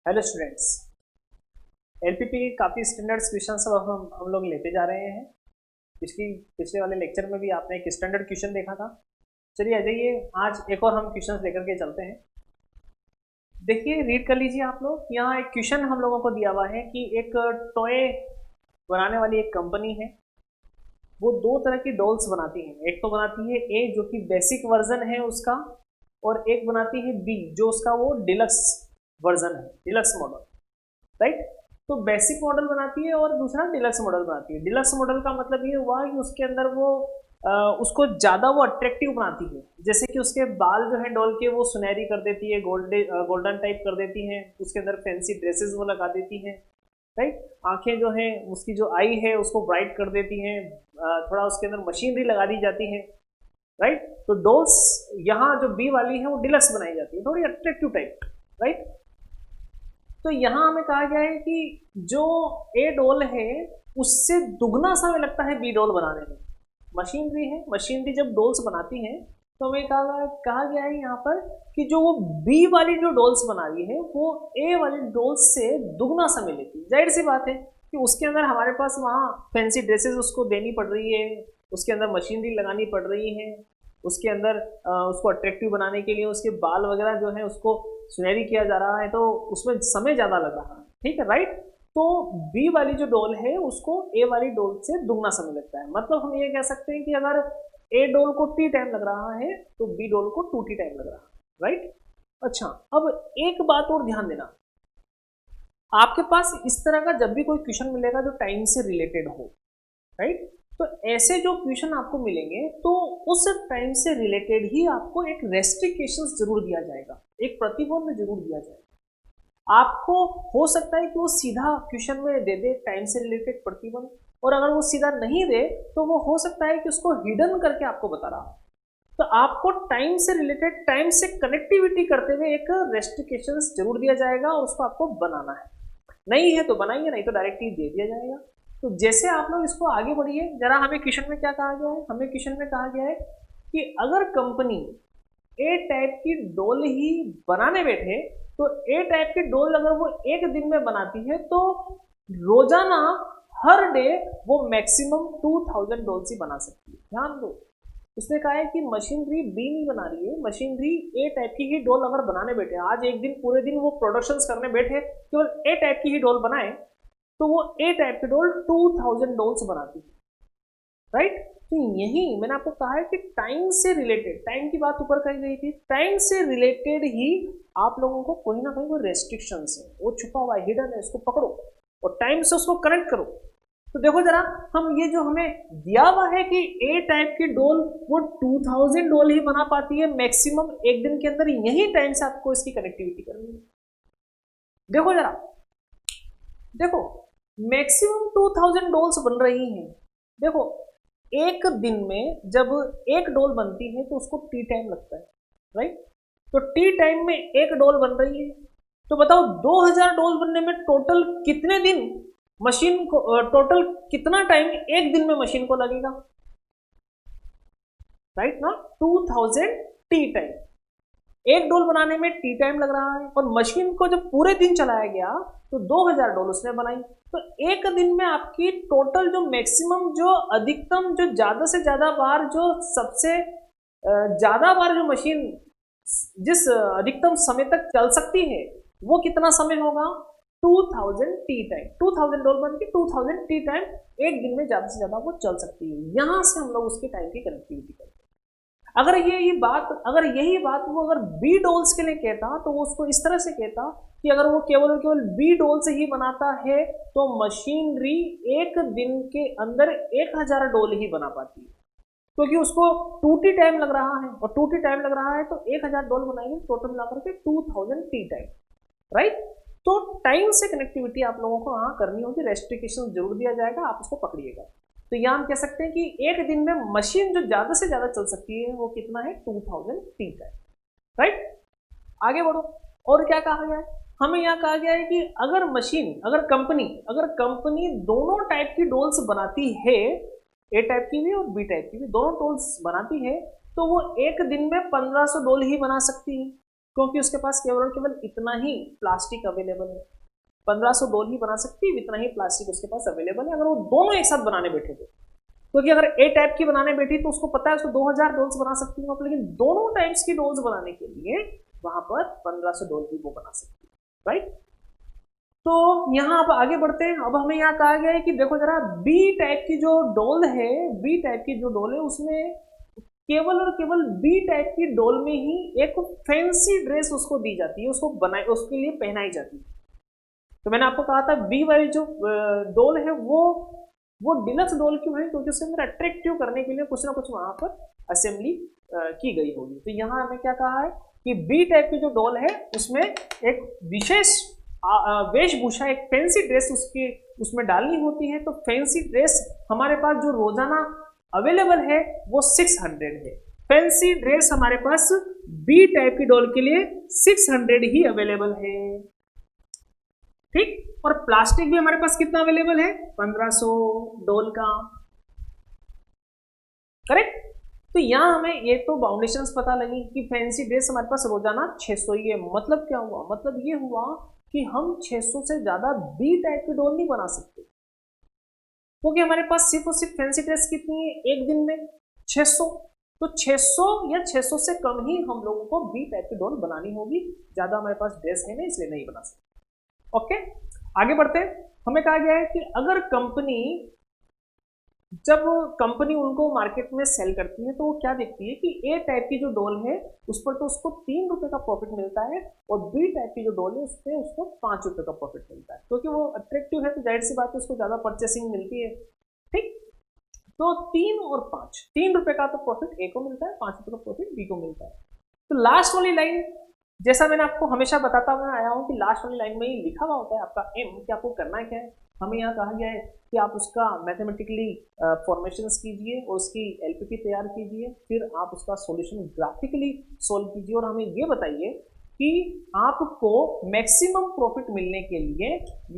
Hello students. LPP के काफ़ी standards question सब हम लोग लेते जा रहे हैं। पिछले वाले लेक्चर में भी आपने एक स्टैंडर्ड क्वेश्चन देखा था। चलिए आ जाइए, आज एक और हम क्वेश्चन लेकर के चलते हैं। देखिए, रीड कर लीजिए आप लोग। यहाँ एक क्वेश्चन हम लोगों को दिया हुआ है कि एक टॉय बनाने वाली एक कंपनी है, वो दो तरह की डॉल्स बनाती है। एक तो बनाती है ए, जो कि बेसिक वर्जन है उसका, और एक बनाती है बी, जो उसका वो डिलक्स वर्जन है, डिलक्स मॉडल। राइट। तो बेसिक मॉडल बनाती है और दूसरा डिलक्स मॉडल बनाती है। डिलक्स मॉडल का मतलब ये हुआ कि उसके अंदर वो उसको ज़्यादा वो अट्रैक्टिव बनाती है। जैसे कि उसके बाल जो है डॉल के वो सुनहरी कर देती है, गोल्डन टाइप कर देती हैं। उसके अंदर फैंसी ड्रेसेस वो लगा देती हैं। राइट। आंखें जो है उसकी जो आई है उसको ब्राइट कर देती हैं। थोड़ा उसके अंदर मशीनरी लगा दी जाती है। राइट। तो डॉल्स यहाँ जो बी वाली है वो डिलक्स बनाई जाती है, थोड़ी अट्रैक्टिव टाइप। राइट। तो यहाँ हमें कहा गया है कि जो ए डॉल है उससे दुगना समय लगता है बी डॉल बनाने में। मशीनरी है, मशीनरी जब डॉल्स बनाती है तो हमें कहा गया है यहाँ पर कि जो वो बी वाली जो डॉल्स बना रही है वो ए वाली डॉल्स से दुगना समय लेती है। जाहिर सी बात है कि उसके अंदर हमारे पास वहाँ फैंसी ड्रेसेस उसको देनी पड़ रही है, उसके अंदर मशीनरी लगानी पड़ रही है, उसके अंदर उसको अट्रैक्टिव बनाने के लिए उसके बाल वगैरह जो है उसको सुनहरी किया जा रहा है, तो उसमें समय ज़्यादा लग रहा है। ठीक है, राइट। तो बी वाली जो डॉल है उसको ए वाली डॉल से दुगना समय लगता है। मतलब हम ये कह सकते हैं कि अगर ए डॉल को टी टाइम लग रहा है तो बी डॉल को 2t टाइम लग रहा है। राइट। अच्छा, अब एक बात और ध्यान देना, आपके पास इस तरह का जब भी कोई क्वेश्चन मिलेगा जो टाइम से रिलेटेड हो, राइट, तो ऐसे जो क्वेश्चन आपको मिलेंगे तो उस टाइम से रिलेटेड ही आपको एक रेस्ट्रिक्शंस जरूर दिया जाएगा, एक प्रतिबंध जरूर दिया जाएगा। आपको हो सकता है कि वो सीधा क्वेश्चन में दे दे टाइम से रिलेटेड प्रतिबंध, और अगर वो सीधा नहीं दे तो वो हो सकता है कि उसको हिडन करके आपको बता रहा हो। तो आपको टाइम से रिलेटेड, टाइम से कनेक्टिविटी करते हुए एक रेस्ट्रिक्शंस जरूर दिया जाएगा और उसको आपको बनाना है। नहीं है तो बनाइए, नहीं तो डायरेक्टली दे दिया जाएगा। तो जैसे आप लोग इसको आगे बढ़िए जरा, हमें क्वेश्चन में क्या कहा गया है? हमें क्वेश्चन में कहा गया है कि अगर कंपनी ए टाइप की डोल ही बनाने बैठे तो ए टाइप की डोल अगर वो एक दिन में बनाती है तो रोजाना हर डे वो मैक्सिमम 2000 डोल्स ही बना सकती है। ध्यान दो, उसने कहा है कि मशीनरी बी नहीं बना रही है, मशीनरी ए टाइप की ही डोल अगर बनाने बैठे, आज एक दिन पूरे दिन वो प्रोडक्शंस करने बैठे केवल ए टाइप की ही डोल बनाए, तो वो ए टाइप की डोल 2000 डोल्स बनाती है। राइट। तो यही मैंने आपको कहा है कि टाइम से रिलेटेड, टाइम की बात ऊपर कही गई थी, टाइम से रिलेटेड ही आप लोगों को कोई ना कोई रेस्ट्रिक्शंस है, वो छुपा हुआ है, हिडन है, उसको पकड़ो और टाइम से उसको कनेक्ट करो। तो देखो जरा, हम ये जो हमें दिया हुआ है कि ए टाइप की डोल वो 2000 डोल ही बना पाती है मैक्सिमम एक दिन के अंदर, यही टाइम से आपको इसकी कनेक्टिविटी करनी है। देखो जरा, देखो मैक्सिमम 2000 डोल्स बन रही हैं। देखो, एक दिन में जब एक डोल बनती है तो उसको टी टाइम लगता है। राइट। तो टी टाइम में एक डोल बन रही है, तो बताओ 2000 डोल बनने में टोटल कितने दिन मशीन को, टोटल कितना टाइम एक दिन में मशीन को लगेगा? राइट ना, 2000 टी टाइम। एक डोल बनाने में टी टाइम लग रहा है, और मशीन को जब पूरे दिन चलाया गया तो 2000 डोल उसने बनाई। तो एक दिन में आपकी टोटल जो मैक्सिमम, जो अधिकतम, जो ज्यादा से ज्यादा बार, जो सबसे ज्यादा बार जो मशीन जिस अधिकतम समय तक चल सकती है वो कितना समय होगा? 2000 टी टाइम। 2000 डोल बन के 2000 टी टाइम एक दिन में ज्यादा से ज्यादा वो चल सकती है। यहां से हम लोग उसके टाइम की कनेक्टिविटी करते हैं। अगर यही बात वो अगर बी डोल्स के लिए कहता तो वो उसको इस तरह से कहता कि अगर वो केवल और केवल बी डोल से ही बनाता है तो मशीनरी एक दिन के अंदर 1000 डोल ही बना पाती है, क्योंकि उसको 2t टाइम लग रहा है, और 2t टाइम लग रहा है तो 1000 डोल बनाएंगे, टोटल मिलाकर के 2000 टी टाइम। राइट। तो टाइम से कनेक्टिविटी आप लोगों को वहां करनी होगी, रेस्ट्रिक्शन जरूर दिया जाएगा, आप उसको पकड़िएगा। तो यहां हम कह सकते हैं कि एक दिन में मशीन जो ज्यादा से ज्यादा चल सकती है वो कितना है? 2000 टी टाइम। राइट। आगे बढ़ो, और क्या कहा गया है? हमें यहाँ कहा गया है कि अगर मशीन, अगर कंपनी दोनों टाइप की डोल्स बनाती है, ए टाइप की भी और बी टाइप की भी दोनों डोल्स बनाती है, तो वो एक दिन में 1500 डोल ही बना सकती है। क्योंकि उसके पास केवल और केवल इतना ही प्लास्टिक अवेलेबल है। 1500 डोल ही बना सकती है, इतना ही प्लास्टिक उसके पास अवेलेबल है अगर वो दोनों एक साथ बनाने बैठे थे। क्योंकि अगर ए टाइप की बनाने बैठी तो उसको पता है उसको 2000 डोल्स बना सकती है, लेकिन दोनों टाइप्स की डोल्स बनाने के लिए वहां पर 1500 डोल ही वो बना सकती है, राइट। तो यहाँ अब आगे बढ़ते हैं। अब हमें यहाँ कहा गया है कि देखो जरा, बी टाइप की जो डोल है, बी टाइप की जो डोल है उसमें केवल और केवल बी टाइप की डोल में ही एक फैंसी ड्रेस उसको दी जाती है, उसको बनाई, उसके लिए पहनाई जाती है। तो मैंने आपको कहा था बी वाली जो डोल है वो डिलक्स डोल क्यों है, क्योंकि उसके अंदर अट्रैक्टिव करने के लिए कुछ ना कुछ वहां पर असेंबली की गई होगी। तो यहाँ हमें क्या कहा है कि बी टाइप की जो डोल है उसमें एक विशेष वेशभूषा, एक फैंसी ड्रेस उसकी उसमें डालनी होती है। तो फैंसी ड्रेस हमारे पास जो रोजाना अवेलेबल है वो 600 है। फैंसी ड्रेस हमारे पास बी टाइप की डोल के लिए 600 ही अवेलेबल है, ठीक। और प्लास्टिक भी हमारे पास कितना अवेलेबल है, 1500 डोल का, करेक्ट। तो यहां हमें ये तो बाउंडेशंस पता लगी कि फैंसी ड्रेस हमारे पास रोजाना 600 ही है। मतलब क्या हुआ, मतलब ये हुआ कि हम 600 से ज्यादा बी टाइप की डोल नहीं बना सकते, क्योंकि हमारे पास सिर्फ और सिर्फ फैंसी ड्रेस कितनी है एक दिन में 600। तो 600 या 600 से कम ही हम लोगों को बी टाइप की डोल बनानी होगी, ज्यादा हमारे पास ड्रेस है नहीं, इसलिए नहीं बना सकते। ओके, आगे बढ़ते हैं। हमें कहा गया है कि अगर कंपनी, जब कंपनी उनको मार्केट में सेल करती है तो वो क्या देखती है कि ए टाइप की जो डोल है उस पर तो उसको 3 रुपए का प्रॉफिट मिलता है, और बी टाइप की जो डोल है उस पर उसको 5 रुपए का प्रॉफिट मिलता है। क्योंकि वो अट्रैक्टिव है तो जाहिर सी बात है उसको ज्यादा परचेसिंग मिलती है, ठीक। तो 3 और 5, 3 रुपए का तो प्रॉफिट ए को मिलता है, 5 रुपए का प्रॉफिट बी को मिलता है। तो लास्ट वाली लाइन, जैसा मैंने आपको हमेशा बताता हुआ आया हूं कि लास्ट वाली लाइन में ही लिखा हुआ होता है आपका एम, कि आपको करना क्या है। हमें यहाँ कहा गया है कि आप उसका मैथमेटिकली फॉर्मेशन कीजिए और उसकी एलपीपी तैयार कीजिए, फिर आप उसका सॉल्यूशन ग्राफिकली सोल्व कीजिए, और हमें ये बताइए कि आपको मैक्सिमम प्रॉफिट मिलने के लिए,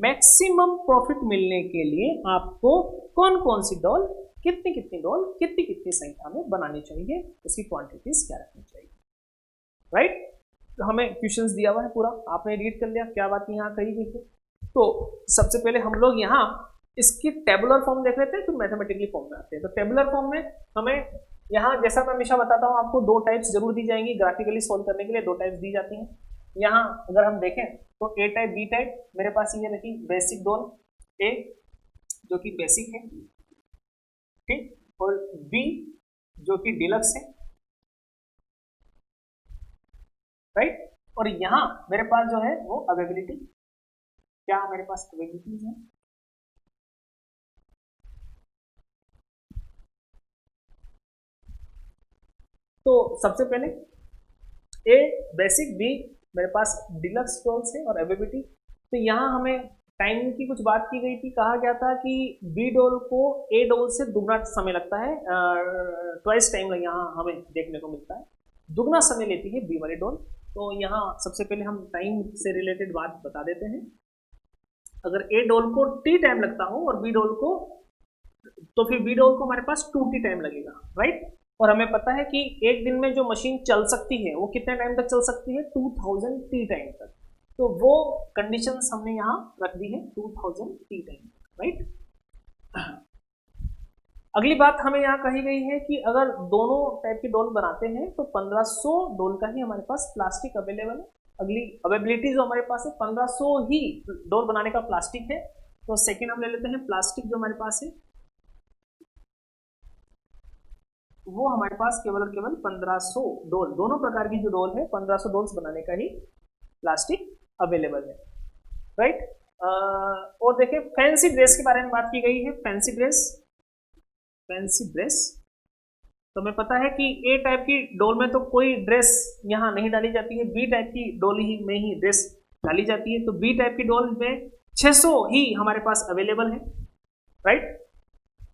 मैक्सिमम प्रॉफिट मिलने के लिए आपको कौन कौन सी डॉल, कितनी कितनी डॉल, कितनी कितनी संख्या में बनानी चाहिए, उसकी क्वांटिटीज क्या रखनी चाहिए, राइट। तो हमें क्वेश्चंस दिया हुआ है पूरा, आपने रीड कर लिया क्या बात यहाँ कही गई है। तो सबसे पहले हम लोग यहाँ इसकी टेबुलर फॉर्म देख लेते हैं, फिर मैथमेटिकली फॉर्म में आते हैं। तो टेबुलर फॉर्म में हमें यहाँ, जैसा मैं हमेशा बताता हूँ आपको, 2 टाइप्स जरूर दी जाएंगी ग्राफिकली सोल्व करने के लिए, 2 टाइप्स दी जाती हैं। यहाँ अगर हम देखें तो ए टाइप बी टाइप, मेरे पास ये रखी बेसिक डोल ए जो कि बेसिक है, ठीक, और बी जो कि डिलक्स है, राइट। और यहाँ मेरे पास जो है वो अवेबिलिटी, क्या मेरे पास अवेबिलिटीज है, तो सबसे पहले ए बेसिक, बी मेरे पास डिलक्स डोल्स है और अवेबिलिटी। तो यहाँ हमें टाइम की कुछ बात की गई थी, कहा गया था कि बी डोल को ए डोल से दुगना समय लगता है, ट्वाइस टाइम यहाँ हमें देखने को मिलता है, दुगना समय लेती है बी वाली डोल। तो यहाँ सबसे पहले हम टाइम से रिलेटेड बात बता देते हैं। अगर ए डोल को टी टाइम लगता हो और बी डोल को, तो फिर बी डोल को हमारे पास 2t टाइम लगेगा, राइट। और हमें पता है कि एक दिन में जो मशीन चल सकती है वो कितने टाइम तक चल सकती है, 2000t टाइम तक। तो वो कंडीशंस हमने यहाँ रख दी है 2000t टाइम, राइट। अगली बात हमें यहाँ कही गई है कि अगर दोनों टाइप की डोल बनाते हैं तो 1500 डोल का ही हमारे पास प्लास्टिक अवेलेबल है। अगली अवेबिलिटी जो हमारे पास है 1500 ही डोल बनाने का प्लास्टिक है। तो सेकेंड हम ले लेते हैं प्लास्टिक जो हमारे पास है, वो हमारे पास केवल और केवल 1500 डोल, दोनों प्रकार की जो डोल है 1500 डोल्स बनाने का ही प्लास्टिक अवेलेबल है, राइट। और देखिए फैंसी ड्रेस के बारे में बात की गई है। फैंसी ड्रेस, फैंसी ड्रेस, तो हमें पता है कि ए टाइप की डोल में तो कोई ड्रेस यहाँ नहीं डाली जाती है, बी टाइप की डोल ही में ही ड्रेस डाली जाती है। तो बी टाइप की डोल में 600 ही हमारे पास अवेलेबल है, राइट।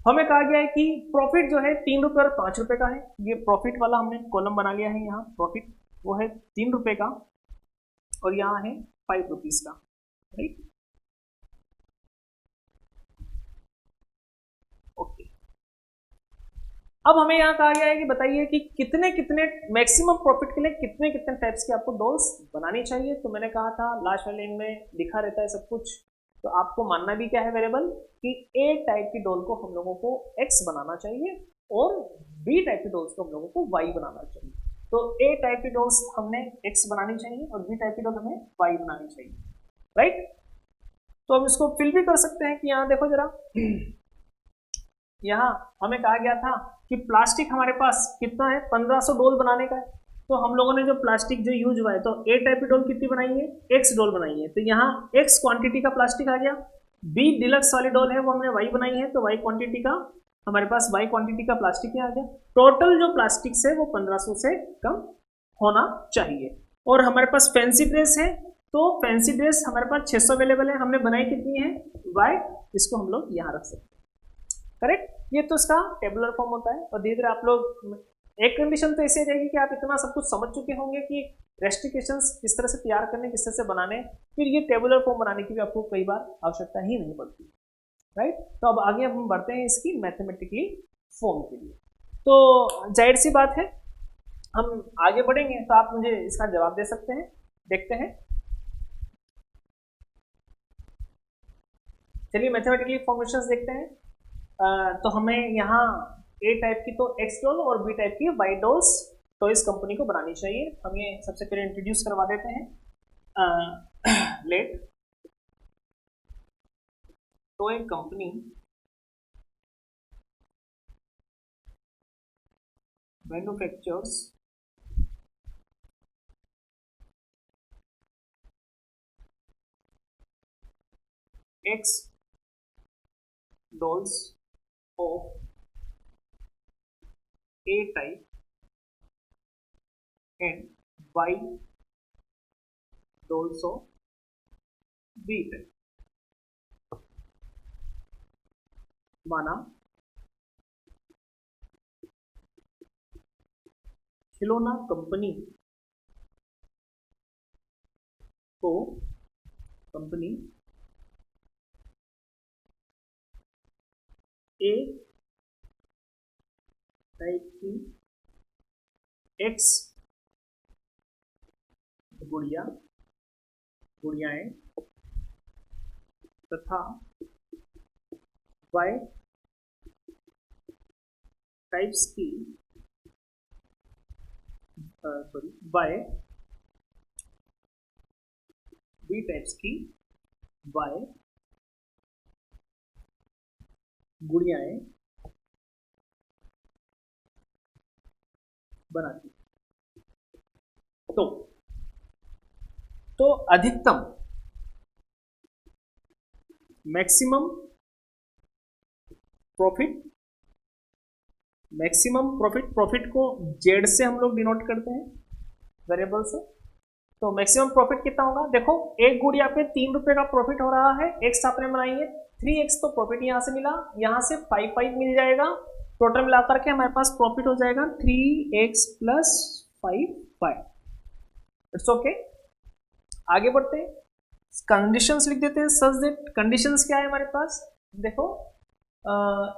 हमें कहा गया है कि प्रॉफिट जो है 3 रुपए और 5 रुपए का है। ये प्रॉफिट वाला हमने कॉलम बना लिया है, यहाँ प्रॉफिट वो है 3 रुपए का और यहाँ है 5 रुपीज का, राइट। ओके, अब हमें यहाँ कहा गया है कि बताइए कि कितने कितने मैक्सिमम प्रॉफिट के लिए कितने कितने टाइप्स की आपको डॉल्स बनानी चाहिए। तो मैंने कहा था लास्ट वाले लाइन में लिखा रहता है सब कुछ, तो आपको मानना भी क्या है वेरिएबल कि ए टाइप की डॉल को हम लोगों को एक्स बनाना चाहिए और बी टाइप की डॉल्स को हम लोगों को वाई बनाना चाहिए। तो ए टाइप की डॉल्स हमने एक्स बनानी चाहिए और बी टाइप की डॉल हमें वाई बनानी चाहिए, राइट। तो हम इसको फिल भी कर सकते हैं कि यहाँ देखो जरा, यहाँ हमें कहा गया था कि प्लास्टिक हमारे पास कितना है 1500 डोल बनाने का है। तो हम लोगों ने जो प्लास्टिक जो यूज हुआ है, तो ए टाइप की डोल कितनी बनाई है, एक्स डोल बनाई है। तो यहाँ एक्स क्वांटिटी का प्लास्टिक आ गया। बी डिलक्स वाली डोल है वो हमने वाई बनाई है, तो वाई क्वांटिटी का हमारे पास वाई क्वांटिटी का प्लास्टिक आ गया। टोटल जो प्लास्टिक है वो 1500 से कम होना चाहिए। और हमारे पास फैंसी ड्रेस है, तो फैंसी ड्रेस हमारे पास 600 अवेलेबल है, हमने बनाई कितनी है वाई, इसको हम लोग यहाँ रख सकते हैं, करेक्ट। ये तो इसका टेबुलर फॉर्म होता है। और धीरे धीरे आप लोग, एक कंडीशन तो ऐसे रहेगी कि आप इतना सब कुछ समझ चुके होंगे कि रेस्ट्रिक्शंस किस तरह से तैयार करने, किस तरह से बनाने, फिर ये टेबुलर फॉर्म बनाने की भी आपको कई बार आवश्यकता ही नहीं पड़ती, राइट। तो अब आगे हम बढ़ते हैं इसकी मैथमेटिकली फॉर्म के लिए। तो जाहिर सी बात है हम आगे बढ़ेंगे तो आप मुझे इसका जवाब दे सकते हैं। देखते हैं, चलिए मैथमेटिकली फॉर्मेशंस देखते हैं। तो हमें यहाँ ए टाइप की तो एक्स डॉल और बी टाइप की वाई डॉल्स तो इस कंपनी को बनानी चाहिए। हम ये सबसे पहले इंट्रोड्यूस करवा देते हैं। लेट तो एक company manufactures X dolls of A type and Y dolls of B type। माना खिलौना कंपनी को कंपनी ए टाइप की एक्स गुड़ियाएं तथा वाई टाइप्स की वाई बी टाइप्स की वाई गुड़ियाएं बनाती। तो अधिकतम मैक्सिमम प्रॉफिट को जेड से हम लोग डिनोट करते हैं वेरिएबल से। तो मैक्सिमम प्रॉफिट कितना होगा, देखो एक गुड़िया पे 3 रुपए का प्रॉफिट हो रहा है, एक्स आपने बनाई है 3x, तो प्रॉफिट यहां से मिला, यहां से 5 मिल जाएगा, टोटल मिलाकर के हमारे पास प्रॉफिट हो जाएगा 3x प्लस 5। It's okay. आगे बढ़ते हैं, कंडीशंस लिख देते हैं सच दैट, कंडीशंस क्या है हमारे पास, देखो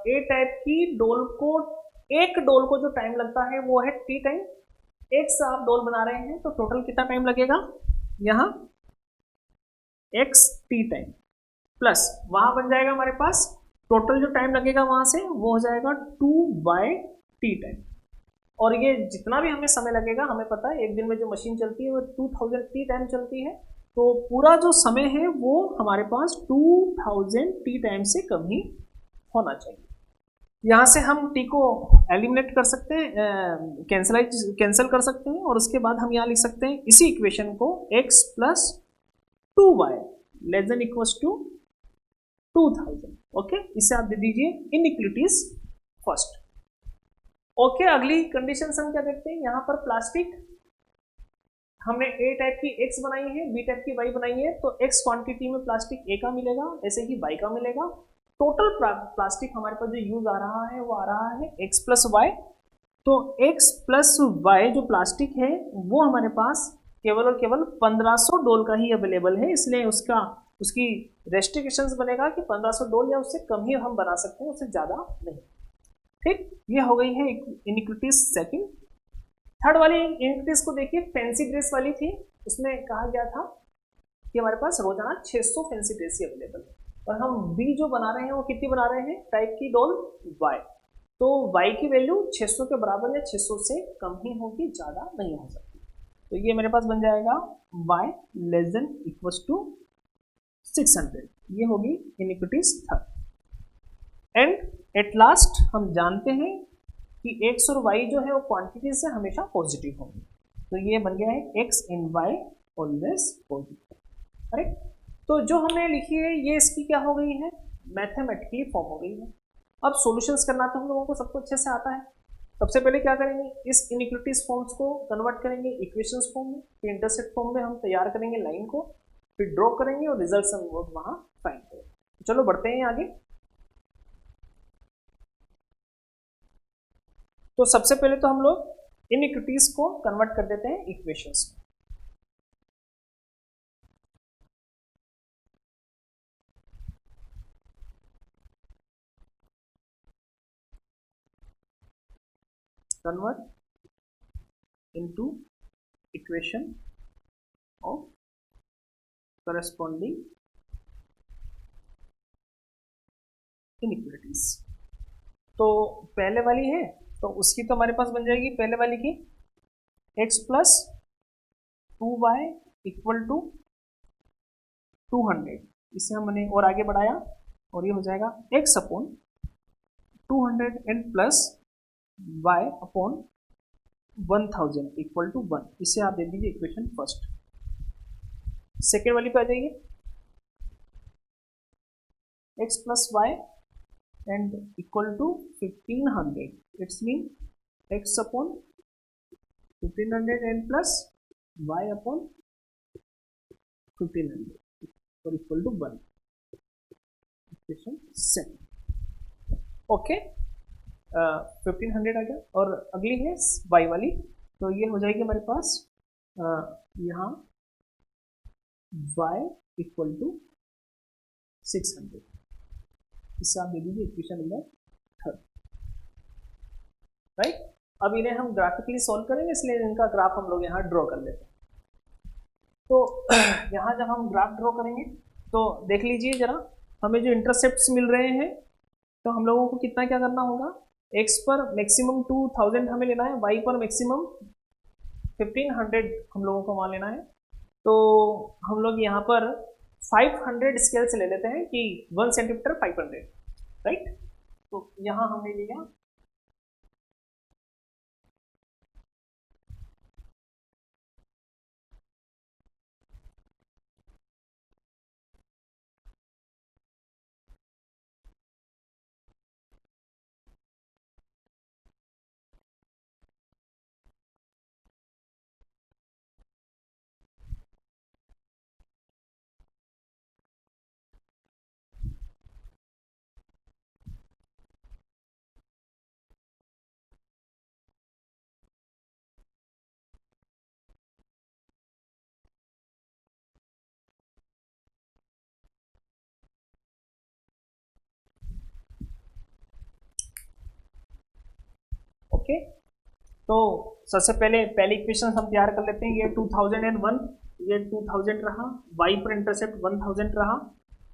ए टाइप की डोल को, एक डोल को जो टाइम लगता है वो है टी टाइम। एक्स आप डोल बना रहे हैं तो टोटल कितना टाइम लगेगा, यहाँ एक्स टी टाइम प्लस वहां बन जाएगा हमारे पास टोटल जो टाइम लगेगा वहां से वो हो जाएगा 2/टी टाइम। और ये जितना भी हमें समय लगेगा, हमें पता है एक दिन में जो मशीन चलती है वो 2000 टी टाइम चलती है, तो पूरा जो समय है वो हमारे पास 2000 टी टाइम से कम ही होना चाहिए। यहाँ से हम टी को एलिमिनेट कर सकते हैं, कैंसिल कर सकते हैं, और उसके बाद हम यहाँ लिख सकते हैं इसी इक्वेशन को x plus 2y less than equals to 2000। Okay, इसे आप दे दीजिए इनइक्वालिटीज फर्स्ट। ओके, अगली कंडीशन हम क्या देखते हैं, यहाँ पर प्लास्टिक हमने ए टाइप की x बनाई है, बी टाइप की y बनाई है, तो x क्वांटिटी में प्लास्टिक a का मिलेगा, ऐसे ही y का मिलेगा। टोटल प्लास्टिक हमारे पास जो यूज आ रहा है वो आ रहा है x प्लस वाई। तो x प्लस वाई जो प्लास्टिक है वो हमारे पास केवल और केवल 1500 डोल का ही अवेलेबल है, इसलिए उसकी रेस्ट्रिक्शंस बनेगा कि 1500 डोल या उससे कम ही हम बना सकते हैं, उससे ज़्यादा नहीं। ठीक, ये हो गई है इनिक्विटीज सेकंड। थर्ड वाली इनिक्विटीज को देखिए, फैंसी ड्रेस वाली थी, उसमें कहा गया था कि हमारे पास रोजाना 600 फैंसी ड्रेस ही अवेलेबल है, और हम बी जो बना रहे हैं वो कितनी बना रहे हैं, टाइप की डॉल वाई। तो वाई की वैल्यू 600 के बराबर या 600 से कम ही होगी, ज़्यादा नहीं हो सकती। तो ये मेरे पास बन जाएगा Y less than equals to 600, ये होगी inequalities third. And at last हम जानते हैं कि एक्स और वाई जो है वो क्वांटिटी से हमेशा पॉजिटिव होंगे, तो ये बन गया है x in why always positive. Correct. तो जो हमने लिखी है ये इसकी क्या हो गई है, मैथमेटिकली फॉर्म हो गई है। अब सॉल्यूशंस करना तो हम लोगों को सबको अच्छे से आता है। सबसे पहले क्या करेंगे, इस इनइक्विटीज फॉर्म्स को कन्वर्ट करेंगे इक्वेशंस फॉर्म में, फिर इंटरसेप्ट फॉर्म में हम तैयार करेंगे लाइन को, फिर ड्रॉ करेंगे और रिजल्ट हम लोग वहां फाइंड करेंगे। चलो बढ़ते हैं आगे। तो सबसे पहले तो हम लोग इनइक्विटीज को कन्वर्ट कर देते हैं इक्वेशंस में। Convert into equation of corresponding inequalities। तो पहले वाली है तो उसकी तो हमारे पास बन जाएगी पहले वाली की x plus 2y equal to 200, इसे हमने और आगे बढ़ाया और ये हो जाएगा x upon 200 and plus y upon 1000 equal to 1, इसे आप दे दीजिए इक्वेशन फर्स्ट। सेकेंड वाली पे आ जाइए, x plus Y and equal to 1500, it's mean x upon 1500 and plus y upon 1500 और equal to 1, equation second. Okay, 1500 आ गया और अगली है y वाली, तो ये हो जाएगी हमारे पास यहाँ y इक्वल टू 600, इससे आप दे दीजिए इक्वेशन नंबर थर्ड। राइट, अब इन्हें हम ग्राफिकली सॉल्व करेंगे, इसलिए इनका ग्राफ हम लोग यहाँ ड्रॉ कर लेते हैं। तो यहाँ जब हम ग्राफ ड्रॉ करेंगे तो देख लीजिए जरा, हमें जो इंटरसेप्ट्स मिल रहे हैं तो हम लोगों को कितना क्या करना होगा, x पर मैक्सिमम 2000 हमें लेना है, y पर मैक्सिमम 1500 हम लोगों को वहाँ लेना है। तो हम लोग यहाँ पर 500 स्केल से ले लेते हैं कि 1 सेंटीमीटर 500, राइट। तो यहाँ हमने लिया ओके। तो सबसे पहले पहली इक्वेशन हम तैयार कर लेते हैं, ये 2001, ये 2000 रहा, y पर इंटरसेप्ट 1000 रहा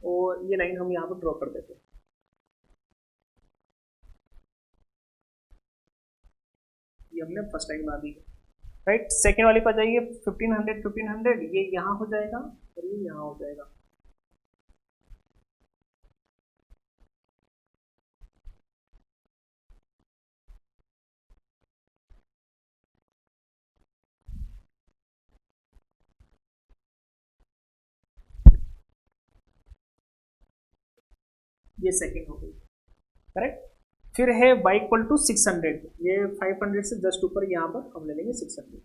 और ये लाइन हम यहाँ पर ड्रॉ कर देते हैं। ये हमने फर्स्ट लाइन बना दी है, राइट। सेकेंड वाली पर जाइए, 1500 ये यहाँ हो जाएगा और ये यहाँ हो जाएगा। ये सेकेंड हो गई, करेक्ट। फिर है y इक्वल टू 600, ये 500 से जस्ट ऊपर यहाँ पर हम ले लेंगे 600।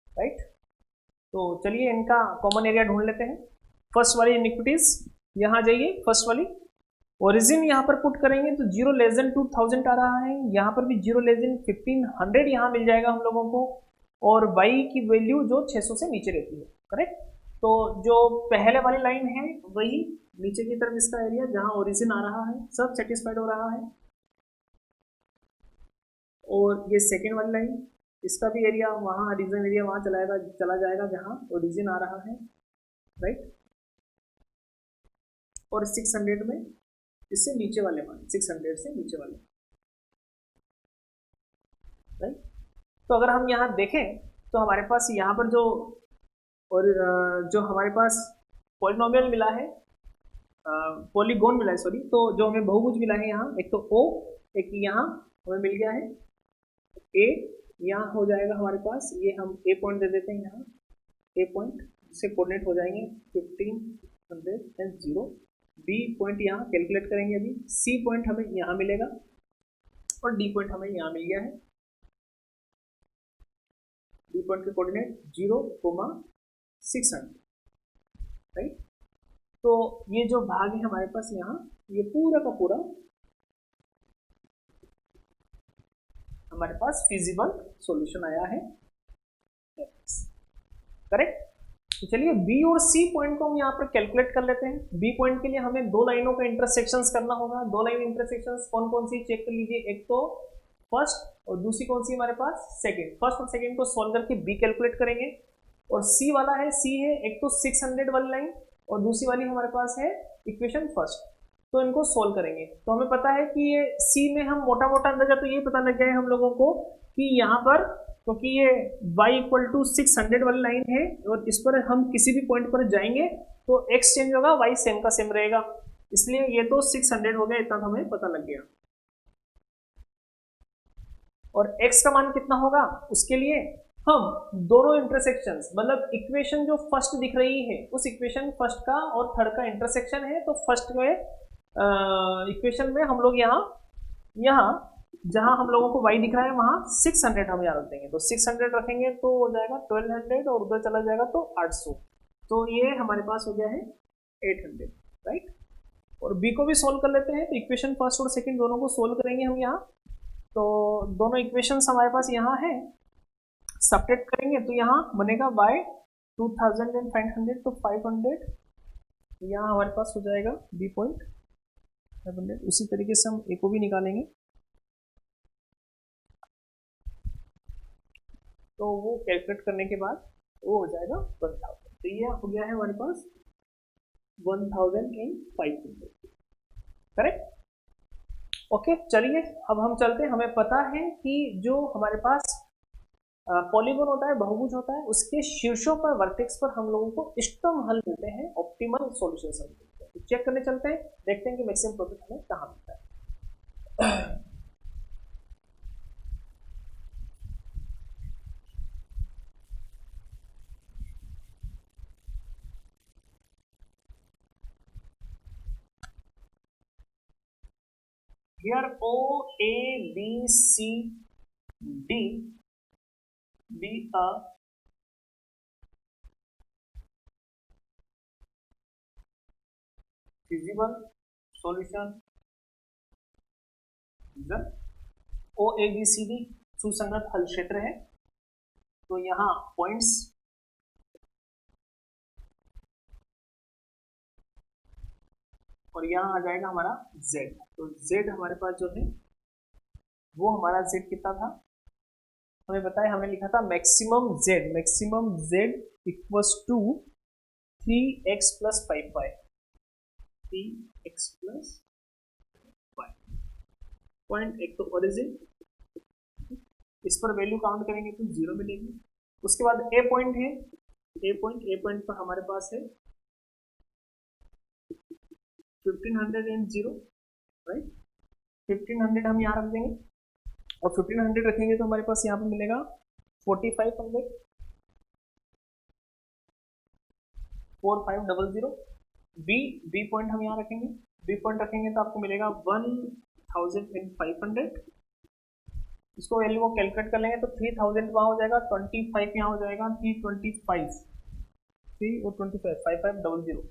राइट, तो चलिए इनका कॉमन एरिया ढूंढ लेते हैं। फर्स्ट वाली इनिक्विटीज, यहाँ जाइए, फर्स्ट वाली ओरिजिन यहाँ पर पुट करेंगे तो 0 लेस देन 2000 आ रहा है, यहाँ पर भी 0 लेस देन 1500 यहाँ मिल जाएगा हम लोगों को, और y की वैल्यू जो 600 से नीचे रहती है, करेक्ट। तो जो पहले वाली लाइन है वही नीचे की तरफ इसका एरिया जहां ओरिजिन आ रहा है सब सेटिस्फाइड हो रहा है, और ये सेकेंड वाली लाइन इसका भी एरिया वहां रीजन एरिया वहां चला जाएगा जहां ओरिजिन आ रहा है, राइट। और 600 में इससे नीचे वाले मान 600 से नीचे वाले, राइट। तो अगर हम यहाँ देखें तो हमारे पास यहाँ पर और जो हमारे पास पॉलिनोमियल मिला है, पॉलीगोन मिला है सॉरी, तो जो हमें बहुभुज मिला है यहाँ एक तो ओ, एक यहाँ हमें मिल गया है ए, यहाँ हो जाएगा हमारे पास ये हम ए पॉइंट दे देते हैं यहाँ ए पॉइंट, जिससे कोऑर्डिनेट हो जाएंगे 1500 एंड 0। बी पॉइंट यहाँ कैलकुलेट करेंगे अभी, सी पॉइंट हमें यहाँ मिलेगा और डी पॉइंट हमें यहाँ मिल गया है। डी पॉइंट के कोऑर्डिनेट 0,600, राइट। तो ये जो भाग है हमारे पास यहाँ ये पूरा का पूरा हमारे पास फिजिबल सॉल्यूशन आया है, करेक्ट। तो चलिए बी और सी पॉइंट को हम यहाँ पर कैलकुलेट कर लेते हैं। बी पॉइंट के लिए हमें दो लाइनों का इंटरसेक्शंस करना होगा। दो लाइन इंटरसेक्शंस कौन कौन सी चेक कर लीजिए, एक तो फर्स्ट और दूसरी कौन सी हमारे पास सेकंड। फर्स्ट और सेकंड को सॉल्व करके बी कैलकुलेट करेंगे, और सी वाला है, सी है एक तो 600 वाली लाइन और दूसरी वाली हमारे पास है इक्वेशन फर्स्ट, तो इनको सोल्व करेंगे। तो हमें पता है कि ये सी में हम मोटा मोटा अंदाजा तो ये पता लग गया है हम लोगों को कि यहाँ पर क्योंकि ये y इक्वल टू 600 वाली लाइन है और इस पर हम किसी भी पॉइंट पर जाएंगे तो x चेंज होगा, y सेम का सेम रहेगा, इसलिए ये तो 600 हो गया, इतना तो हमें पता लग गया। और x का मान कितना होगा उसके लिए हम दोनों इंटरसेक्शंस मतलब इक्वेशन जो फर्स्ट दिख रही है उस इक्वेशन फर्स्ट का और थर्ड का इंटरसेक्शन है, तो फर्स्ट में इक्वेशन में हम लोग यहाँ जहां हम लोगों को y दिख रहा है वहां 600 हम यहाँ रख देंगे, तो 600 रखेंगे तो हो जाएगा 1200 और उधर चला जाएगा तो 800, तो ये हमारे पास हो गया है 800, राइट। और b को भी सोल्व कर लेते हैं, तो इक्वेशन फर्स्ट और सेकंड दोनों को सोल्व करेंगे हम यहाँ, तो दोनों इक्वेशंस हमारे पास यहाँ है, सब्ट्रैक्ट करेंगे तो यहाँ बनेगा y 2500 तो 500, यहाँ हमारे पास हो जाएगा b पॉइंट 500। उसी तरीके से हम a को भी निकालेंगे, तो वो कैलकुलेट करने के बाद वो हो जाएगा 1000, तो ये हो गया है हमारे पास 1500, करेक्ट। ओके चलिए अब हम चलते हैं, हमें पता है कि जो हमारे पास पॉलीगॉन होता है, बहुभुज होता है, उसके शीर्षों पर वर्टेक्स पर हम लोगों को इष्टतम हल मिलते हैं, ऑप्टिमल सॉल्यूशंस हम मिलते हैं। तो चेक करने चलते हैं, देखते हैं कि मैक्सिमम प्रॉफिट हमें कहाँ मिलता है। Here O, A, B, C, D be a feasible solution, O A B C D सुसंगत हल क्षेत्र है, तो यहाँ पॉइंट्स और यहाँ आ जाएगा हमारा Z, तो Z हमारे पास जो है वो हमारा Z कितना था हमें बताया, हमने लिखा था maximum Z equals to 3x plus 5y, 3x plus 5 point, एक तो ओरिजिन, इस पर वैल्यू काउंट करेंगे तो 0 मिलेगी। उसके बाद ए पॉइंट है, ए पॉइंट पर हमारे पास है 1500 एंड 0, राइट। 1500 हम यहाँ रख देंगे और 1500 रखेंगे तो हमारे पास यहाँ पर मिलेगा 4500, 4500। बी पॉइंट हम यहाँ रखेंगे, बी पॉइंट रखेंगे तो आपको मिलेगा 1500, इसको वैल्यू को कैलकुलेट कर लेंगे तो 3000 वहाँ हो जाएगा, 25 यहाँ हो जाएगा, 325, 3 और 25 5500।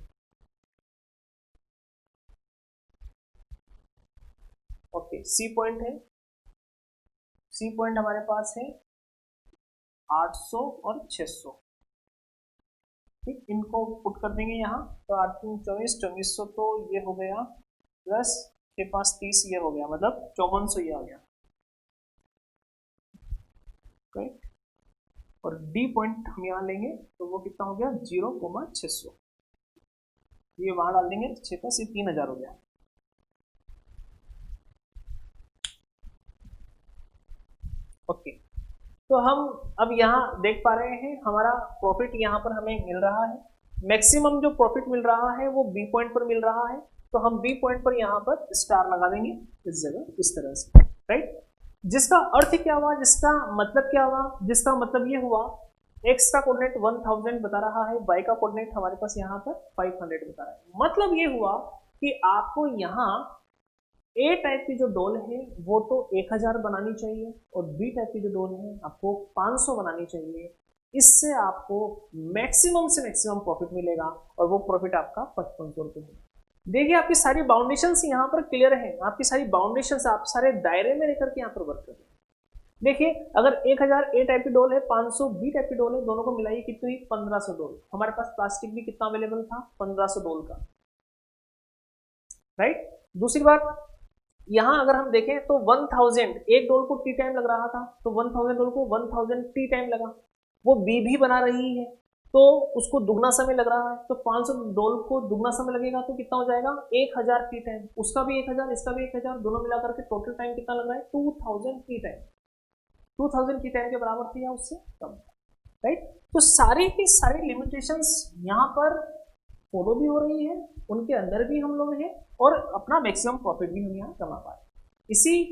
ओके सी पॉइंट है, सी पॉइंट हमारे पास है 800 और 600, ठीक, इनको पुट कर देंगे यहाँ। तो 8 3 24, 2400 तो ये हो गया, प्लस 6 5 30 ये हो गया, मतलब 5400 ये आ गया, करेक्ट। और डी पॉइंट हम यहाँ लेंगे तो वो कितना हो गया 0,600, ये वहां डाल देंगे, 6 का 3000 हो गया। ओके, तो हम अब यहाँ देख पा रहे हैं हमारा प्रॉफिट यहाँ पर हमें मिल रहा है, मैक्सिमम जो प्रॉफिट मिल रहा है वो बी पॉइंट पर मिल रहा है, तो हम बी पॉइंट पर यहाँ पर स्टार लगा देंगे इस जगह, इस तरह से, राइट। जिसका अर्थ क्या हुआ, जिसका मतलब क्या हुआ, जिसका मतलब ये हुआ x का कोऑर्डिनेट 1000 बता रहा है, y का कोऑर्डिनेट हमारे पास यहाँ पर 500 बता रहा है। मतलब ये हुआ कि आपको यहाँ ए टाइप की जो डोल है वो तो 1000 बनानी चाहिए, और बी टाइप की जो डोल है आपको 500 बनानी चाहिए। इससे आपको मैक्सिमम से मैक्सिमम प्रॉफिट मिलेगा, और वो प्रॉफिट आपका 5500 रुपये है। देखिए आपकी सारी बाउंडेशंस यहाँ पर क्लियर है, आपकी सारी बाउंडेशंस आप सारे दायरे में लेकर के यहाँ पर वर्क कर रहे हैं। देखिए अगर 1000 ए टाइप की डोल है, 500 बी टाइप की डोल है, दोनों को मिलाइए कितनी, 1500 डोल। हमारे पास प्लास्टिक भी कितना अवेलेबल था, 1500 डोल का, राइट। दूसरी बात, यहां अगर हम देखें तो 1000 एक डोल को टी टाइम लग रहा था, तो 1000 डोल को 1000 टी टाइम लगा, वो बी भी बना रही है तो उसको दुगना समय लग रहा है, तो 500 डोल को दुगना समय लगेगा तो कितना हो जाएगा 1000 टी टाइम, उसका भी 1000 इसका भी 1000, दोनों मिलाकर के टोटल टाइम कितना लग रहा है 2000 टी टाइम, 2000 की टाइम के बराबर थी या उससे कम, राइट। तो सारी की सारी लिमिटेशंस यहाँ पर फॉलो भी हो रही है, उनके अंदर भी हम लोग हैं, और अपना मैक्सिमम प्रॉफिट भी हम यहाँ कमा पा रहे हैं। इसी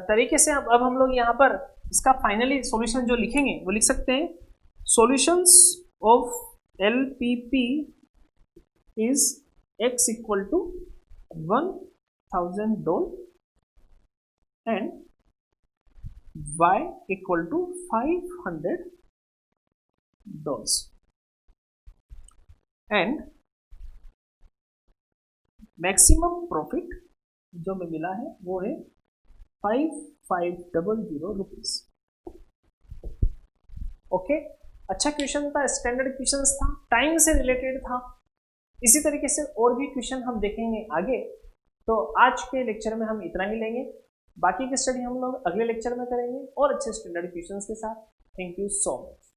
तरीके से अब हम लोग यहाँ पर इसका फाइनली सॉल्यूशन जो लिखेंगे वो लिख सकते हैं, solutions of LPP is x equal to 1000 doll and y equal to 500 dolls, and maximum profit जो हमें मिला है वो है 5500 रुपीज। ओके, अच्छा क्वेश्चन था, स्टैंडर्ड क्वेश्चन था, टाइम से रिलेटेड था। इसी तरीके से और भी क्वेश्चन हम देखेंगे आगे। तो आज के लेक्चर में हम इतना ही लेंगे, बाकी की स्टडी हम लोग अगले लेक्चर में करेंगे और अच्छे स्टैंडर्ड क्वेश्चन के साथ। Thank you so much.